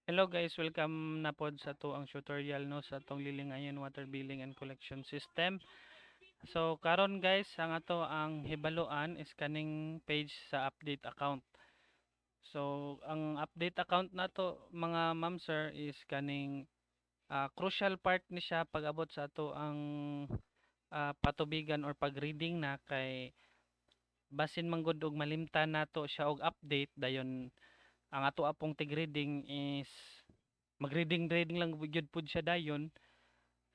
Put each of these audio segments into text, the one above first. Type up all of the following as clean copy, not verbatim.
Hello guys, welcome na pod sa to ang tutorial no sa tong lilingayon water billing and collection system. So karon guys, ang ato ang hibaluan is kaning page sa update account. So ang update account na to mga ma'am sir is kaning crucial part ni siya pag abot sa ato ang patubigan or pag-reading na kay basin manggod og malimtan nato siya og update dayon ang ato apong tig-reading is mag-reading lang gyud pud siya dayon.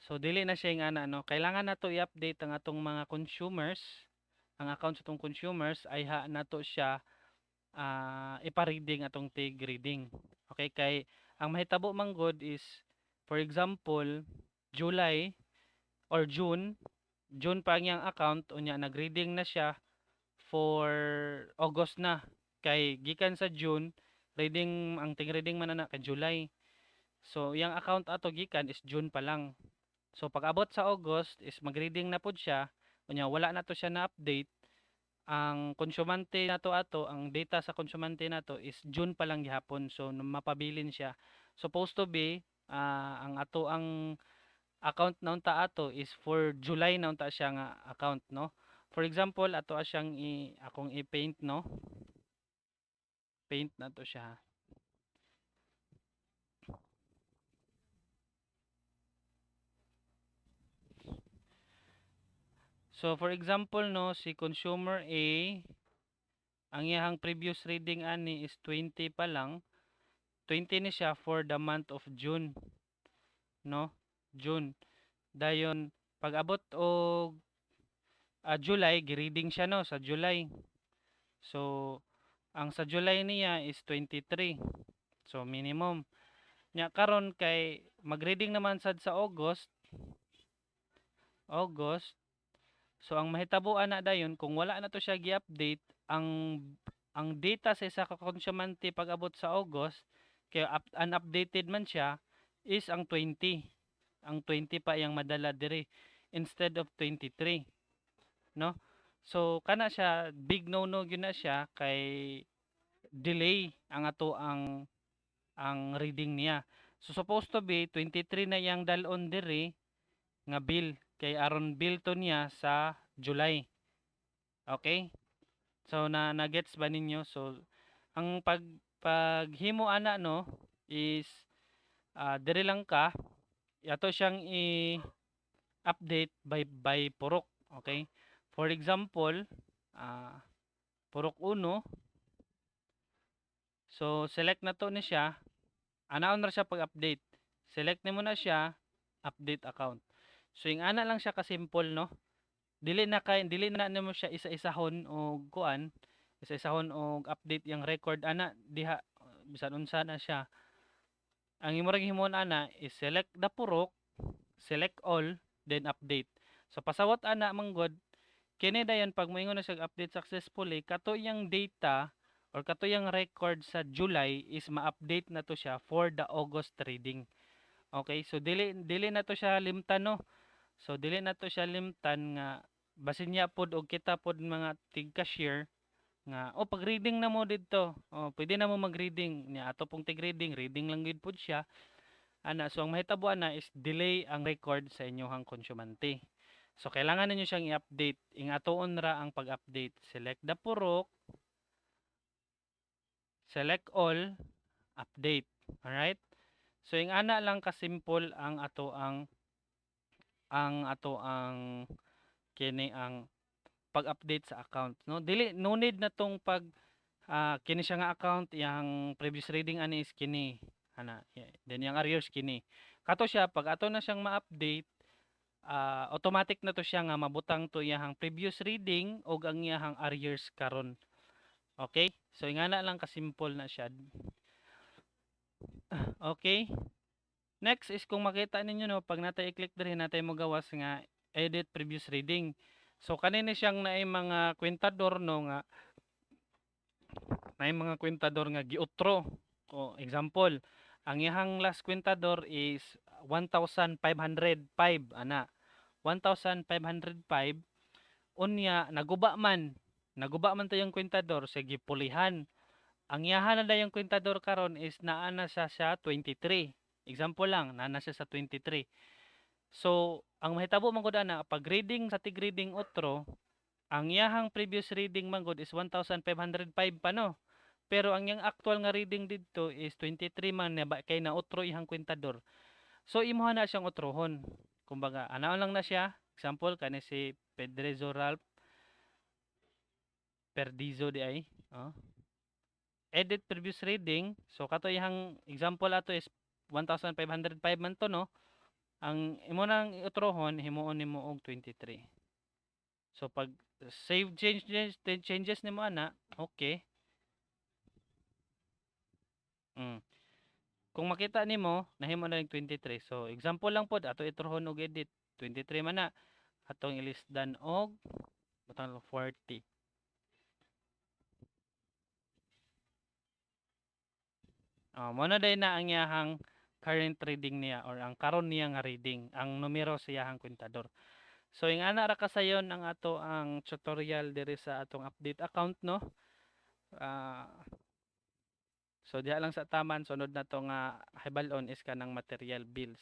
So dili na siya yung ana no. Kailangan nato i-update ang atong mga consumers, ang account sa atong consumers ay ha nato siya ipa-reading atong tig reading. Okay kay ang mahitabo man god is for example July or June pa ang iyang account unya nag-reading na siya for August na. Kay gikan sa June reading ang tig reading man na kay July. So iyang account ato gikan is June pa lang. So pag abot sa August is mag-reading na pud siya, unya wala na to siya na update. Ang konsumante nato ato, ang data sa konsumante nato is June pa lang gihapon. So mapabilin siya. Supposed to be ang ato ang account na unta ato is for July na unta siya nga account no. For example, ato siyang akong i-paint no. Paint na to siya. So for example no, si consumer A, ang iyang previous reading ani is 20 pa lang. 20 ni siya for the month of June, no? June. Dayon pag abot og July, gi-reading siya no sa July. So ang sa July niya is 23. So minimum. Nya karon kay mag-reading naman sad sa August, August. So ang mahitabuan na dayon kung wala na to siya gi-update, ang data sa isa ka konsyumante pag abot sa August kay unupdated man siya is ang 20. Ang 20 pa yang madala diri instead of 23, no? So kana siya big no-no gyud na siya kay delay ang ato ang reading niya. So supposed to be 23 na yang dalon diri nga bill kay aron bill to niya sa July. Okay? So na gets ba ninyo? So ang paghimo ana no is diri lang ka ato siyang i-update by purok. Okay? For example, ah purok uno. So select na to ni siya. Anaon ra siya pag-update. Select nimo na siya, update account. So yung ana lang siya ka simple no. Dili na nimo siya isa-isahon og kuan, isa-isahon og update yung record ana diha bisan unsa na siya. Ang imo ra gihimon ana is select the purok, select all, then update. So pasawat ana manggod kini dayon pag moingon na siya update successfully kato yang data or kato yang record sa July is ma-update na to siya for the August reading. Okay, so dili na to siya limtan no. So dili na to siya limtan nga basin niya pod og kita pod mga tig-cashier nga pag reading na mo didto. Pwede na mo mag-reading niya ato pong tig-reading, reading lang gid pod siya. Ana, so ang mahitabuan na is delay ang record sa inyong konsyumante. So kailangan ninyo siyang i-update. Ingatoon ra ang pag-update. Select the purok, select all, update. Alright? So yung ana lang ka-simple ang ato ang kini ang pag-update sa account no dili no need na tong pag kini siya nga account yang previous reading ani is kini ana then yang arrears kini kato siya pag ato na siyang ma-update automatic na to siya nga mabutang to iyang previous reading og ang iyang arrears karon. Okay, so ingana lang ka simple na siya. Okay, next is kung makita ninyo no pag natay i-click diri natay mo gawas nga edit previous reading. So kanini siyang naay mga kwentador no nga mga kwentador nga giutro. O example, ang iyang last kwentador is 1,505 ana. 1,505 unya naguba man tayong kwentador sige pulihan Ang iyahan na dayong kwentador karon is naa na siya 23. Example lang, naa na siya sa 23. So, ang mahitabo man gud ana pag reading sa tig-reading otro, ang iyahang previous reading man gud is 1,505 pa no. Pero ang iyang actual nga reading didto is 23 man na kay na otro ihang kwentador. So imuha na siyang otrohon. Kumbaga, anaon lang na siya. Example kani si Pedrezo Ralph Perdizo di ay. Oh. Edit previous reading. So kato ihang example ato is 1,505 man to no. Ang imo nang otrohon himuon nimo og 23. So pag save changes nimo ana, okay. Mm. Kung makita nimo nahimo na ning 23. So example lang pod ato itrohon og edit 23 man na atong ilisdan og butang 40. Mo na day na ang iyahang current reading niya or ang karon niya nga reading, ang numero sa iyahang kwentador. So ing ana ra kasayon ang ato ang tutorial diri sa atong update account no. Ah, so diha lang sa taman sunod na to nga hibalon is kanang material bills.